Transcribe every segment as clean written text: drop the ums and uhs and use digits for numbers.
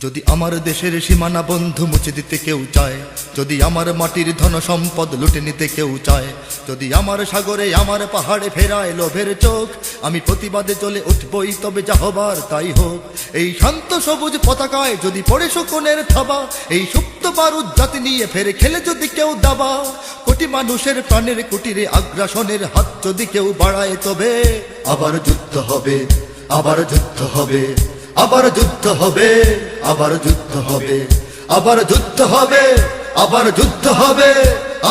যদি আমার দেশের সীমানা বন্ধু মুছে দিতে কেউ চায়, যদি আমার মাটির ধন সম্পদ লুটে নিতে কেউ চায়, যদি আমার সাগরে আমার পাহাড়ে ফেরায় লোভের চোখ, আমি প্রতিবাদে চলে উঠবই, তবে যা হবার তাই হোক। এই শান্ত সবুজ পতাকায় যদি পড়ে শকুনের থাবা, এই সুপ্ত বারুদ জাতি নিয়ে ফের খেলে যদি কেউ দাবা, কোটি মানুষের প্রাণের কুটিরে আগ্রাসনের হাত যদি কেউ বাড়ায়, তবে আবার যুদ্ধ হবে, আবার যুদ্ধ হবে, আবার যুদ্ধ হবে, আবার যুদ্ধ হবে, আবার যুদ্ধ হবে, আবার যুদ্ধ হবে,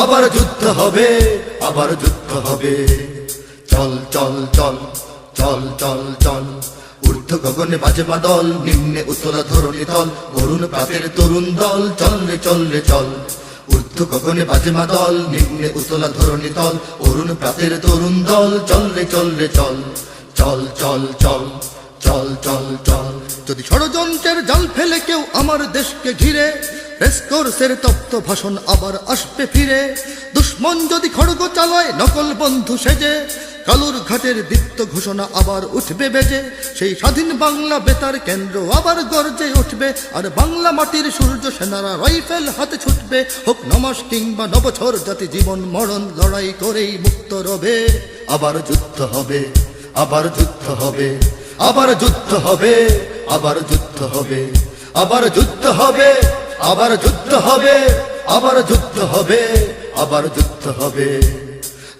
আবার যুদ্ধ হবে, আবার যুদ্ধ হবে। চল চল চল চল চল চল, ঊর্ধ্ব গগনে বাজে বাদল, নিম্নে উতলা ধরণী তল, অরুণ প্রাতের তরুণ দল, চল রে চল রে চল। ঊর্ধ্ব গগনে বাজে বাদল, নিম্নে উতলা ধরণী তল, অরুণ প্রাতের তরুণ দল, চল রে চল রে চল। চল চল চল চল চল চল। যদি ষড়যন্ত্রের জাল ফেলে কেউ আমার দেশকে ঘিরে, রেসকোর্সের তপ্ত ভাষণ আবার আসবে ফিরে। দুশ্মন যদি খড়গ চালায় নকল বন্ধু সেজে, কালুর ঘাটের দীপ্ত ঘোষণা আবার উঠবে বেজে। সেই স্বাধীন বাংলা বেতার কেন্দ্র আবার গর্জে উঠবে, আর বাংলা মাটির সূর্য সেনারা রাইফেল হাতে ছুটবে। হোক নমাস কিংবা নবছর, জাতি জীবন মরণ লড়াই করেই মুক্ত রবে। আবার যুদ্ধ হবে, আবার যুদ্ধ হবে, আবার যুদ্ধ হবে, আবার যুদ্ধ হবে, আবার যুদ্ধ হবে, আবার যুদ্ধ হবে, আবার যুদ্ধ হবে, আবার যুদ্ধ হবে।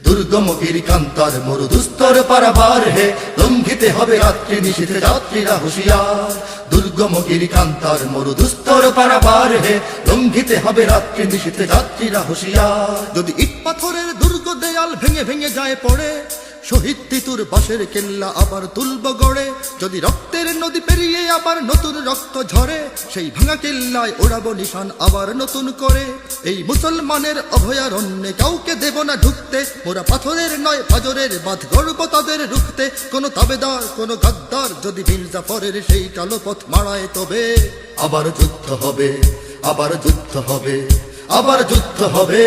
দুর্গম গিরিকান্তার মরুদুস্তর পারাবার হে, লঙ্ঘিতে হবে রাত্রি নিশীথে যাত্রীরা হুঁশিয়ার। দুর্গম গিরিকান্তার মরুদুস্তর পারাবার হে, লঙ্ঘিতে হবে রাত্রি নিশীথে যাত্রীরা হুঁশিয়ার। যদি ইট পাথরের দুর্গ দেয়াল ভেঙে ভেঙে যায় পড়ে, শহীদ তিতুর বাঁশের কেল্লা আবার তুলব গড়ে। যদি রক্তের নদী পেরিয়ে আবার নতুন রক্ত ঝরে, সেই ভাঙা কেল্লায় ওড়াবো নিশান আবার নতুন করে। এই মুসলমানের অভয়ারণ্যে কাউকে দেব না ঢুকতে, মোরা পাথরের নয় পাজরের বাঁধ গড়ব তাদের রুখতে। কোন তাবেদার কোন গাদ্দার যদি মির্জাফরের সেই কালো পথ মারায়, তবে আবার যুদ্ধ হবে, আবার যুদ্ধ হবে, আবার যুদ্ধ হবে,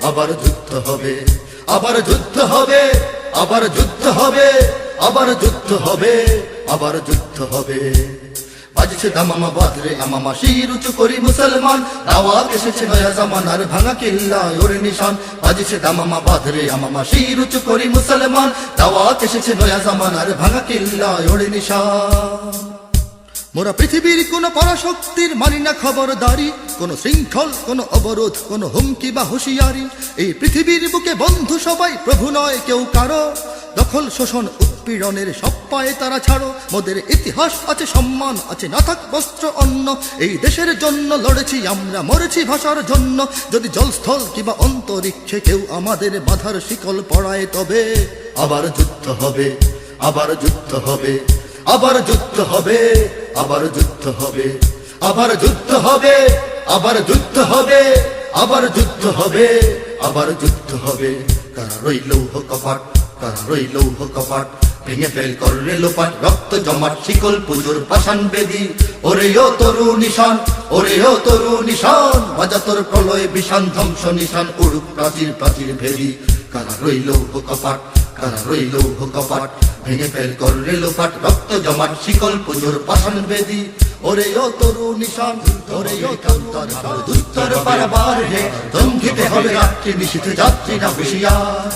আবার যুদ্ধ হবে, আবার যুদ্ধ হবে, আবার যুদ্ধ হবে, আবার যুদ্ধ হবে, আবার যুদ্ধ হবে। বাজছে দামামা বাদরে আমামা, শির উঁচু করি মুসলমান, দাওয়াত এসেছে নয়া জামানার ভাঙা কিল্লায় ওরে নিশান। বাজছে দামামা বাদরে আমামা, শির উঁচু করি মুসলমান, দাওয়াত এসেছে নয়া জামানার ভাঙা কিল্লায় ওরে নিশান। মোরা পৃথিবীর কোন পরাশক্তির মানি না খবরদারি, কোন শৃঙ্খল, কোন অবরোধ, কোন হুমকি বা হুঁশিয়ারি। এই পৃথিবীর বুকে বন্ধু সবাই, প্রভু নয় কেউ কারো। দখল শোষণ উৎপীড়নের সব পায়ে তারা ছাড়ো। মোদের ইতিহাস আছে, সম্মান আছে, না থাক বস্ত্র অন্ন। এই দেশের জন্য লড়েছি আমরা, মরেছি ভাষার জন্য। যদি জলস্থল কিংবা অন্তরিক্ষে কেউ আমাদের বাধার শিকল পড়ায়, তবে আবার যুদ্ধ হবে, আবার যুদ্ধ হবে, আবার যুদ্ধ হবে, আবার যুদ্ধ হবে, আবার যুদ্ধ হবে, আবার যুদ্ধ হবে, আবার যুদ্ধ হবে, আবার যুদ্ধ হবে। কারা রইল কপাট, কারা রইল কপাট, ভেঙে ফেল করলে লোপাট, রক্ত জমাট শিকল পুজোর পাষাণ বেদি। ওরে ও তরু নিশান, ওরে ও তরু নিশান, বাজা তোর প্রলয় বিষান, ধ্বংস নিশান উড়ুক প্রাচীর প্রাচীর ভেদি। কারা রইল কপাট, কারা রইল কপাট, ভেঙে ফেল করলে লোপাট, রক্ত জমাট শিকল পুজোর পাষাণ বেদি। ওরে ও তরু নিশান, ওরে ও কান্তার দুস্তর পারাবার হে, লঙ্ঘিতে হবে রাত্রি নিশীথে যাত্রীরা হুঁশিয়ার।